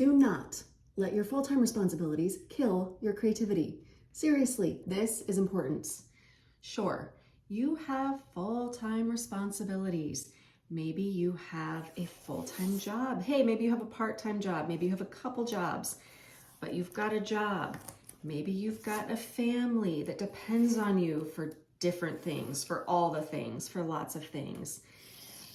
Do not let your full-time responsibilities kill your creativity. Seriously, this is important. Sure, you have full-time responsibilities. Maybe you have a full-time job. Hey, maybe you have a part-time job. Maybe you have a couple jobs, but you've got a job. Maybe you've got a family that depends on you for different things, for all the things, for lots of things.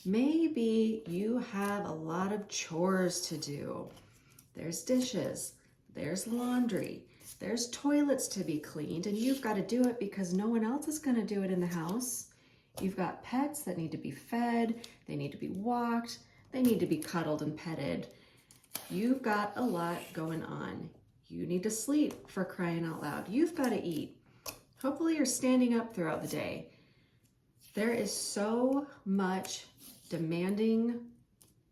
Maybe you have a lot of chores to do. There's dishes, there's laundry, there's toilets to be cleaned, and you've got to do it because no one else is going to do it in the house. You've got pets that need to be fed, they need to be walked, they need to be cuddled and petted. You've got a lot going on. You need to sleep, for crying out loud. You've got to eat. Hopefully you're standing up throughout the day. There is so much demanding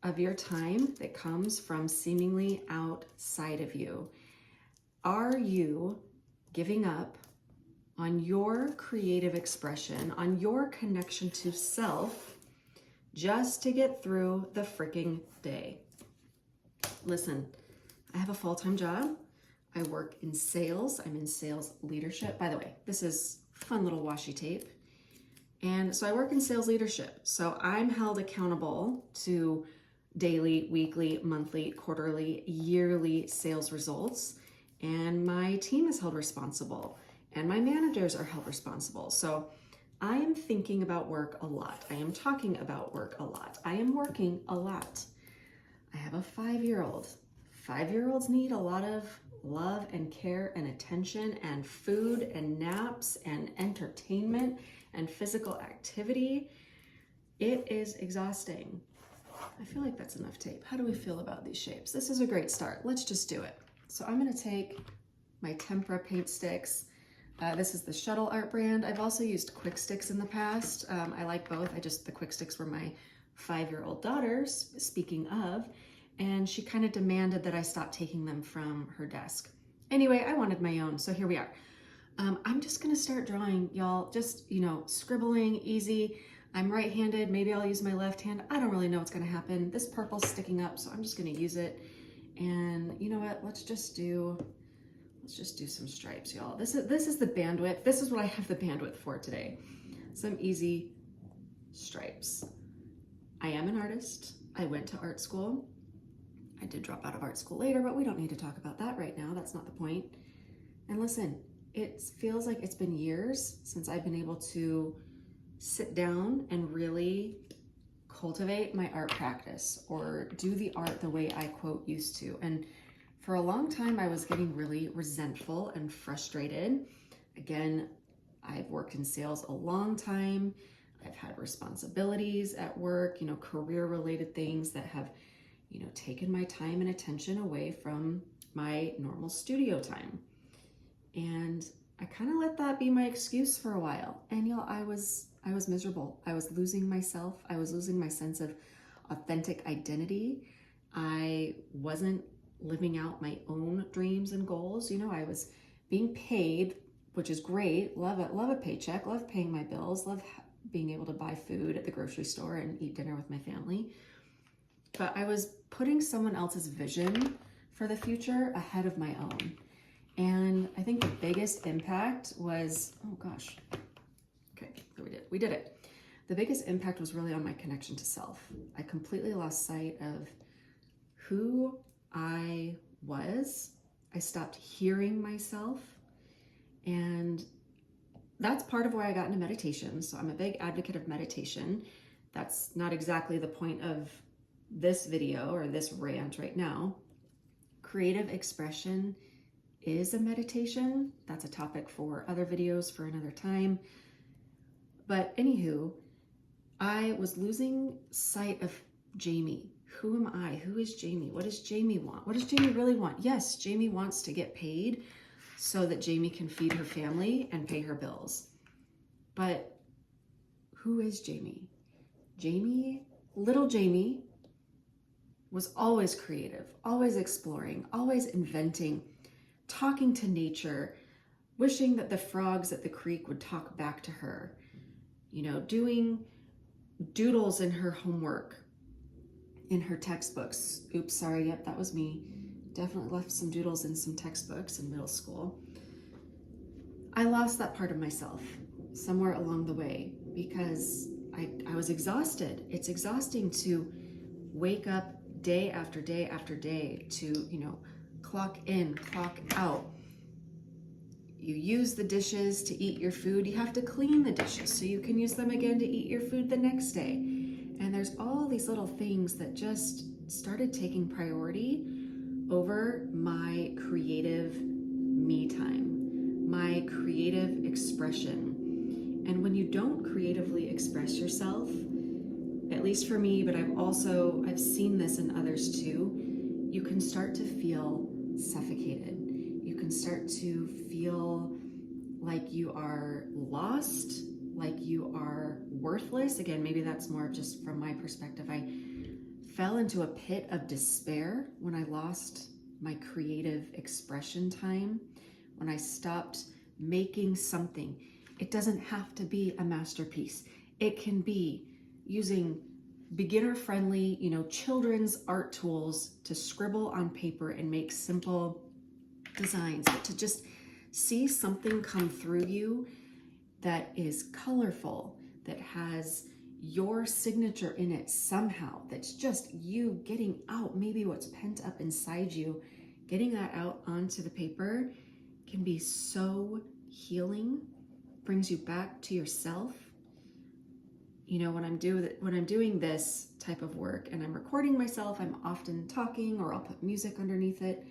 of your time that comes from seemingly outside of you. Are you giving up on your creative expression, on your connection to self, just to get through the freaking day? Listen, I have a full-time job. I work in sales. I'm in sales leadership. By the way, this is fun little washi tape. And so I work in sales leadership. So I'm held accountable to daily, weekly, monthly, quarterly, yearly sales results. And my team is held responsible. And my managers are held responsible. So I am thinking about work a lot. I am talking about work a lot. I am working a lot. I have a 5-year-old. 5-year-olds need a lot of love and care and attention and food and naps and entertainment and physical activity. It is exhausting. I feel like that's enough tape. How do we feel about these shapes? This is a great start. Let's just do it. So I'm going to take my tempera paint sticks. This is the Shuttle Art brand. I've also used quick sticks in the past. I like both. The quick sticks were my 5-year-old daughter's, speaking of, and she kind of demanded that I stop taking them from her desk. Anyway, I wanted my own, so here we are. I'm just gonna start drawing, y'all. Just, scribbling, easy. I'm right-handed, maybe I'll use my left hand. I don't really know what's gonna happen. This purple's sticking up, so I'm just gonna use it. And you know what, let's just do some stripes, y'all. This is the bandwidth. This is what I have the bandwidth for today. Some easy stripes. I am an artist. I went to art school. I did drop out of art school later, but we don't need to talk about that right now. That's not the point. And listen, it feels like it's been years since I've been able to sit down and really cultivate my art practice or do the art the way I quote used to. And for a long time, I was getting really resentful and frustrated. Again, I've worked in sales a long time. I've had responsibilities at work, career-related things that have, taken my time and attention away from my normal studio time. And I kind of let that be my excuse for a while. And y'all, I was miserable. I was losing myself. I was losing my sense of authentic identity. I wasn't living out my own dreams and goals. I was being paid, which is great. Love a paycheck, love paying my bills, love being able to buy food at the grocery store and eat dinner with my family. But I was putting someone else's vision for the future ahead of my own. And I think the biggest impact was, oh gosh, okay, so we did it. The biggest impact was really on my connection to self. I completely lost sight of who I was. I stopped hearing myself. And that's part of why I got into meditation. So I'm a big advocate of meditation. That's not exactly the point of this video or this rant right now. Creative expression is a meditation. That's a topic for other videos for another time. But anywho, I was losing sight of Jayme. Who am I? Who is Jayme? What does Jayme want? What does Jayme really want? Yes, Jayme wants to get paid so that Jayme can feed her family and pay her bills. But who is Jayme? Jayme, little Jayme, was always creative, always exploring, always inventing, talking to nature, wishing that the frogs at the creek would talk back to her, doing doodles in her homework, in her textbooks. Oops, sorry, yep, that was me. definitely left some doodles in some textbooks in middle school. I lost that part of myself somewhere along the way because I was exhausted. It's exhausting to wake up day after day after day to, clock in, clock out. You use the dishes to eat your food. You have to clean the dishes so you can use them again to eat your food the next day. And there's all these little things that just started taking priority over my creative me time, my creative expression. And when you don't creatively express yourself, at least for me, but I've seen this in others too, you can start to feel suffocated. You can start to feel like you are lost, like you are worthless. Again, maybe that's more just from my perspective. I fell into a pit of despair when I lost my creative expression time, when I stopped making something. It doesn't have to be a masterpiece. It can be using beginner-friendly, children's art tools to scribble on paper and make simple designs, but to just see something come through you that is colorful, that has your signature in it somehow, that's just you getting out maybe what's pent up inside you, getting that out onto the paper can be so healing, brings you back to yourself. When I'm doing this type of work and I'm recording myself, I'm often talking or I'll put music underneath it.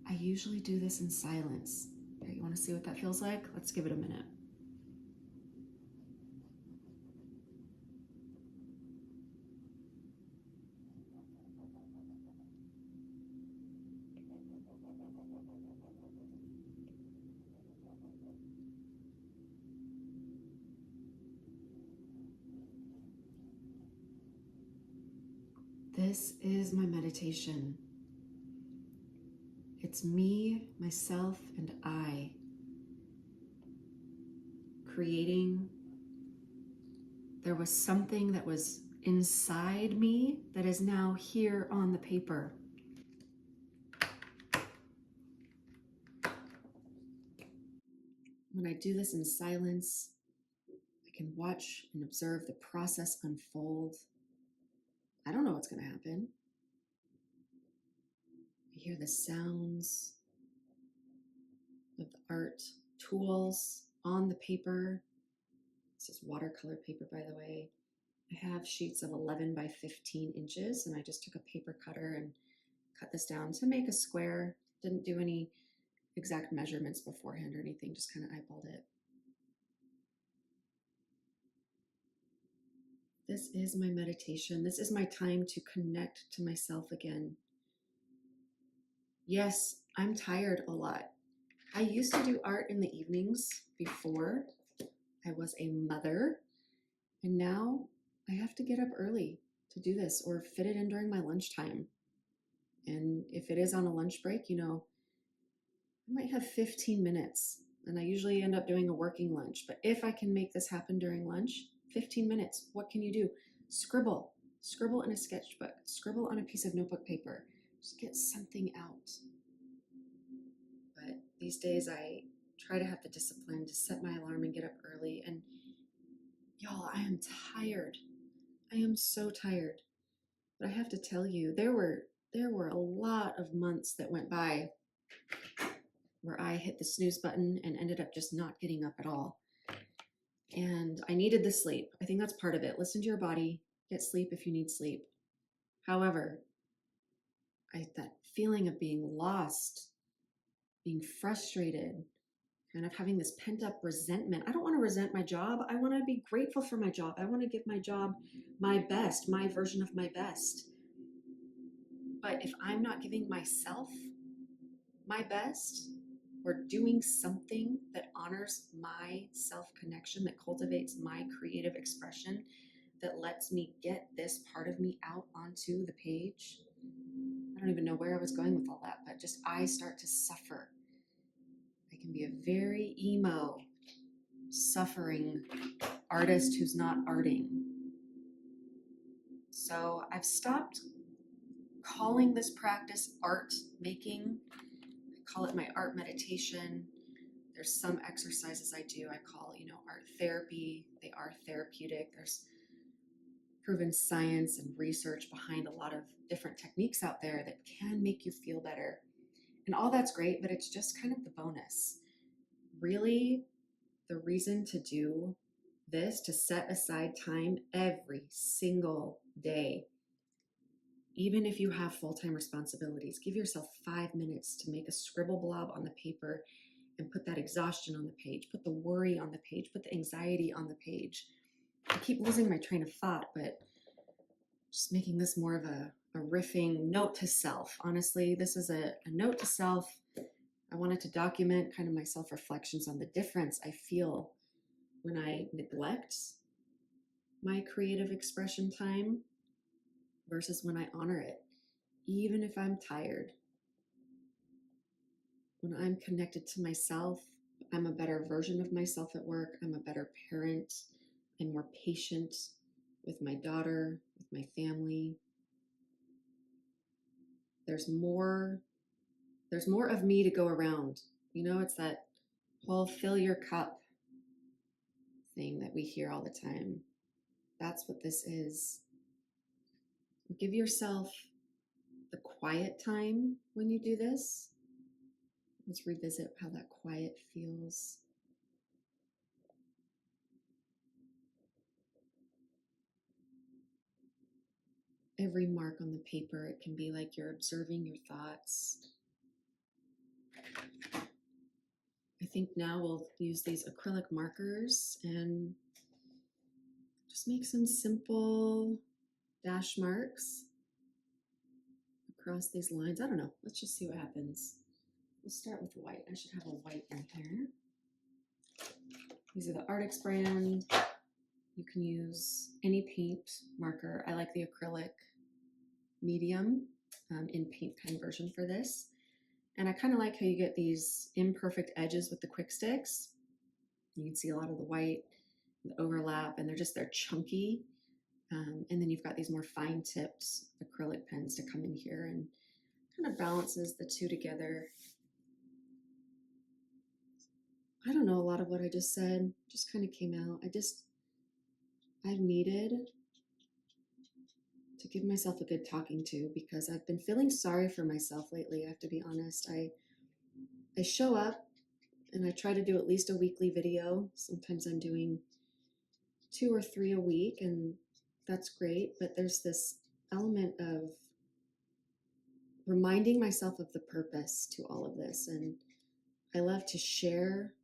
I usually do this in silence. Okay, you want to see what that feels like? Let's give it a minute. This is my meditation. It's me, myself, and I creating. There was something that was inside me that is now here on the paper. When I do this in silence, I can watch and observe the process unfold. I don't know what's going to happen. I hear the sounds of the art tools on the paper. This is watercolor paper, by the way. I have sheets of 11 by 15 inches, and I just took a paper cutter and cut this down to make a square. Didn't do any exact measurements beforehand or anything, just kind of eyeballed it. This is my meditation. This is my time to connect to myself again. Yes, I'm tired a lot. I used to do art in the evenings before I was a mother, and now I have to get up early to do this or fit it in during my lunchtime. And if it is on a lunch break, I might have 15 minutes, and I usually end up doing a working lunch. But if I can make this happen during lunch, 15 minutes, what can you do? Scribble in a sketchbook, scribble on a piece of notebook paper, just get something out. But these days I try to have the discipline to set my alarm and get up early. And y'all, I am tired. I am so tired. But I have to tell you, there were a lot of months that went by where I hit the snooze button and ended up just not getting up at all. And I needed the sleep. I think that's part of it. Listen to your body, get sleep if you need sleep. However, that feeling of being lost, being frustrated, kind of having this pent up resentment. I don't want to resent my job. I want to be grateful for my job. I want to give my job my best, my version of my best. But if I'm not giving myself my best, or doing something that honors my self-connection, that cultivates my creative expression, that lets me get this part of me out onto the page. I don't even know where I was going with all that, but just I start to suffer. I can be a very emo, suffering artist who's not arting. So I've stopped calling this practice art making. I call it my art meditation. There's some exercises I do I call, art therapy. They are therapeutic. There's proven science and research behind a lot of different techniques out there that can make you feel better. And all that's great, but it's just kind of the bonus. Really, the reason to do this, to set aside time every single day, even if you have full-time responsibilities, give yourself 5 minutes to make a scribble blob on the paper and put that exhaustion on the page, put the worry on the page, put the anxiety on the page. I keep losing my train of thought, but just making this more of a riffing note to self. Honestly, this is a note to self. I wanted to document kind of my self-reflections on the difference I feel when I neglect my creative expression time versus when I honor it, even if I'm tired. When I'm connected to myself, I'm a better version of myself at work. I'm a better parent. I'm more patient with my daughter, with my family. There's more of me to go around. It's that whole fill your cup thing that we hear all the time. That's what this is. Give yourself the quiet time when you do this. Let's revisit how that quiet feels. Every mark on the paper, it can be like you're observing your thoughts. I think now we'll use these acrylic markers and just make some simple dash marks across these lines. I don't know. Let's just see what happens. We'll start with white. I should have a white in here. These are the Arrtx brand. You can use any paint marker. I like the acrylic medium in paint pen version for this. And I kind of like how you get these imperfect edges with the quick sticks. You can see a lot of the white, the overlap, and they're chunky. And then you've got these more fine tipped acrylic pens to come in here and kind of balances the two together. I don't know, a lot of what I just said just kind of came out. I've needed to give myself a good talking to because I've been feeling sorry for myself lately. I have to be honest. I show up and I try to do at least a weekly video. Sometimes I'm doing 2 or 3 a week, and that's great. But there's this element of reminding myself of the purpose to all of this. And I love to share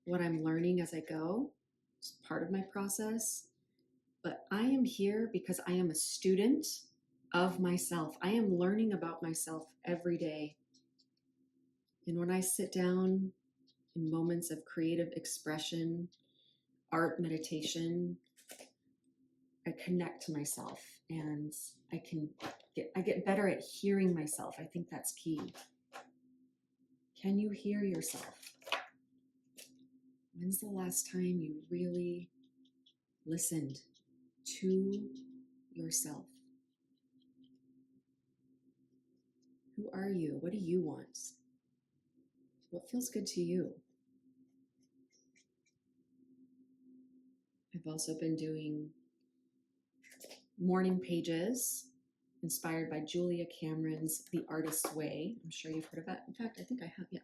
what I'm learning as I go. It's part of my process. But I am here because I am a student of myself. I am learning about myself every day. And when I sit down in moments of creative expression, art meditation, I connect to myself and I get better at hearing myself. I think that's key. Can you hear yourself? When's the last time you really listened to yourself? Who are you? What do you want? What feels good to you? I've also been doing morning pages inspired by Julia Cameron's The Artist's Way. I'm sure you've heard of that. In fact, I think I have, yeah.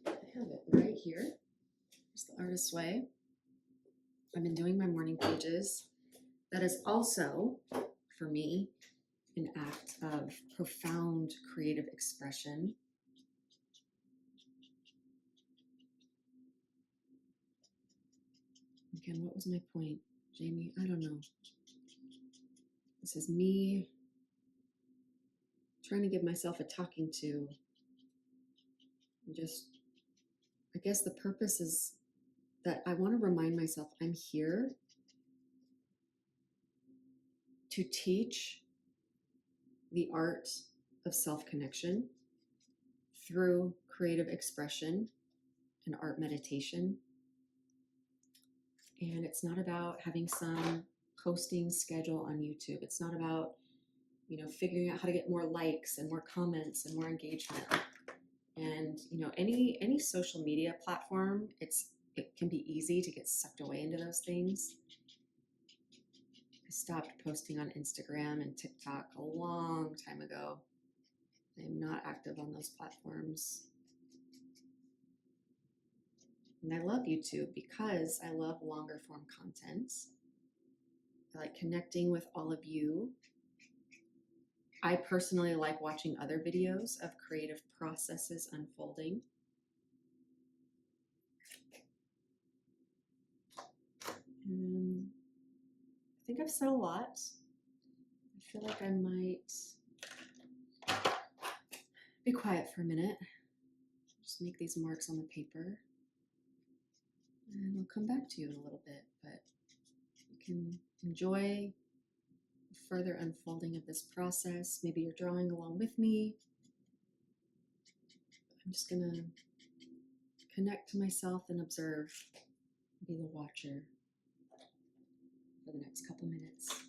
I have it right here. It's The Artist's Way. I've been doing my morning pages. That is also, for me, an act of profound creative expression. Again, what was my point, Jayme? I don't know. This is me trying to give myself a talking to. I guess the purpose is that I want to remind myself I'm here to teach the art of self-connection through creative expression and art meditation. And it's not about having some posting schedule on YouTube. It's not about figuring out how to get more likes and more comments and more engagement. And any social media platform, it can be easy to get sucked away into those things. I stopped posting on Instagram and TikTok a long time ago. I am not active on those platforms. And I love YouTube because I love longer form content. I like connecting with all of you. I personally like watching other videos of creative processes unfolding. And I think I've said a lot. I feel like I might be quiet for a minute. Just make these marks on the paper. And I'll come back to you in a little bit, but you can enjoy the further unfolding of this process. Maybe you're drawing along with me. I'm just gonna connect to myself and observe, be the watcher for the next couple minutes.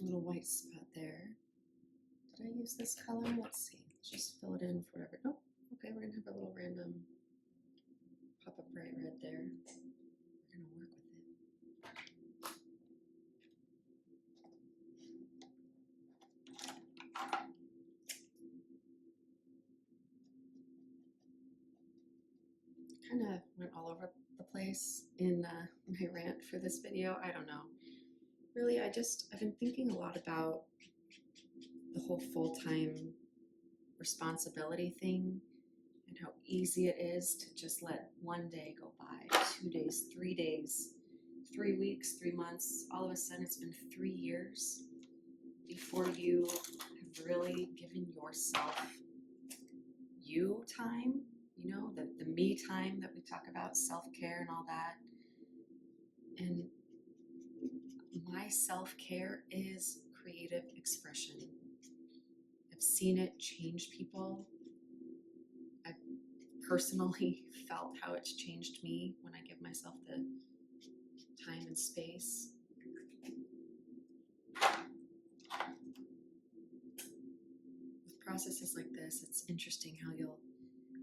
A little white spot there. Did I use this color? Let's see. Let's just fill it in for whatever. Oh, okay, we're gonna have a little random pop-up bright red there. We're gonna work with it. Kind of went all over the place in my rant for this video. I don't know. Really, I've been thinking a lot about the whole full-time responsibility thing and how easy it is to just let one day go by, 2 days, 3 days, 3 weeks, 3 months. All of a sudden, it's been 3 years before you have really given yourself you time, the me time that we talk about, self-care and all that. And my self-care is creative expression. I've seen it change people. I've personally felt how it's changed me when I give myself the time and space. With processes like this, it's interesting how you'll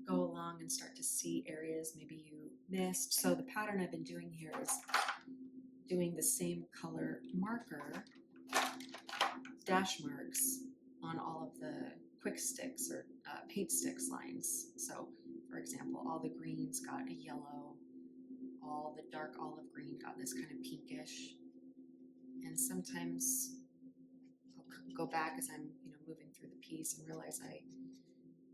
go along and start to see areas maybe you missed. So the pattern I've been doing here is doing the same color marker dash marks on all of the quick sticks or paint sticks lines. So for example, all the greens got a yellow, all the dark olive green got this kind of pinkish. And sometimes I'll go back as I'm moving through the piece and realize I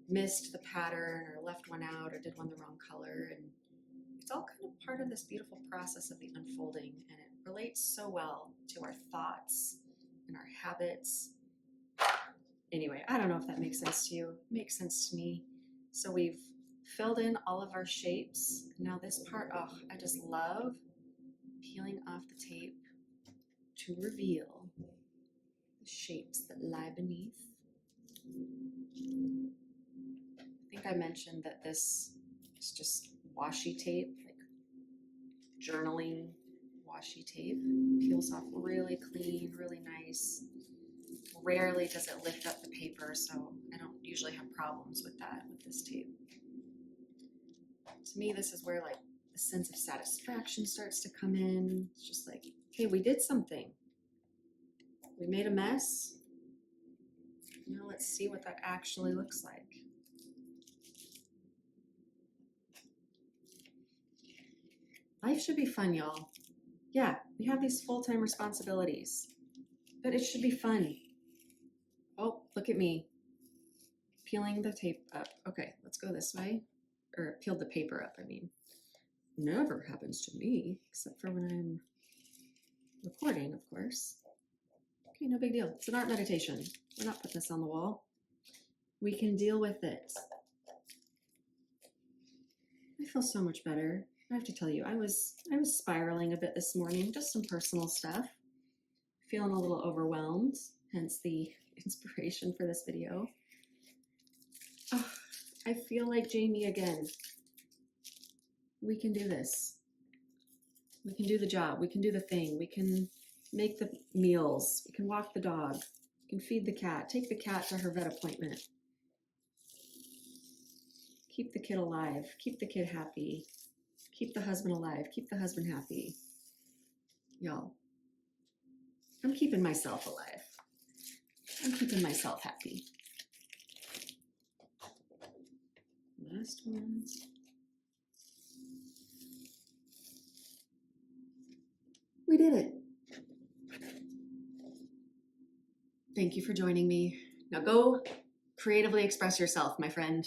missed the pattern or left one out or did one the wrong color. And it's all kind of part of this beautiful process of the unfolding, and it relates so well to our thoughts and our habits. Anyway, I don't know if that makes sense to you. It makes sense to me. So we've filled in all of our shapes. Now this part, oh, I just love peeling off the tape to reveal the shapes that lie beneath. I think I mentioned that this is just washi tape, like journaling washi tape. Peels off really clean, really nice. Rarely does it lift up the paper, so I don't usually have problems with that with this tape. To me, this is where like the sense of satisfaction starts to come in. It's just like, okay, we did something. We made a mess. Now let's see what that actually looks like. Life should be fun, y'all. Yeah, we have these full-time responsibilities, but it should be fun. Oh, look at me. Peeling the tape up. Okay, let's go this way. Or peeled the paper up, I mean. Never happens to me, except for when I'm recording, of course. Okay, no big deal. It's an art meditation. We're not putting this on the wall. We can deal with it. I feel so much better. I have to tell you, I was spiraling a bit this morning, just some personal stuff. Feeling a little overwhelmed, hence the inspiration for this video. Oh, I feel like Jayme again. We can do this. We can do the job. We can do the thing. We can make the meals. We can walk the dog. We can feed the cat. Take the cat to her vet appointment. Keep the kid alive. Keep the kid happy. Keep the husband alive. Keep the husband happy. Y'all, I'm keeping myself alive. I'm keeping myself happy. Last ones. We did it. Thank you for joining me. Now go creatively express yourself, my friend.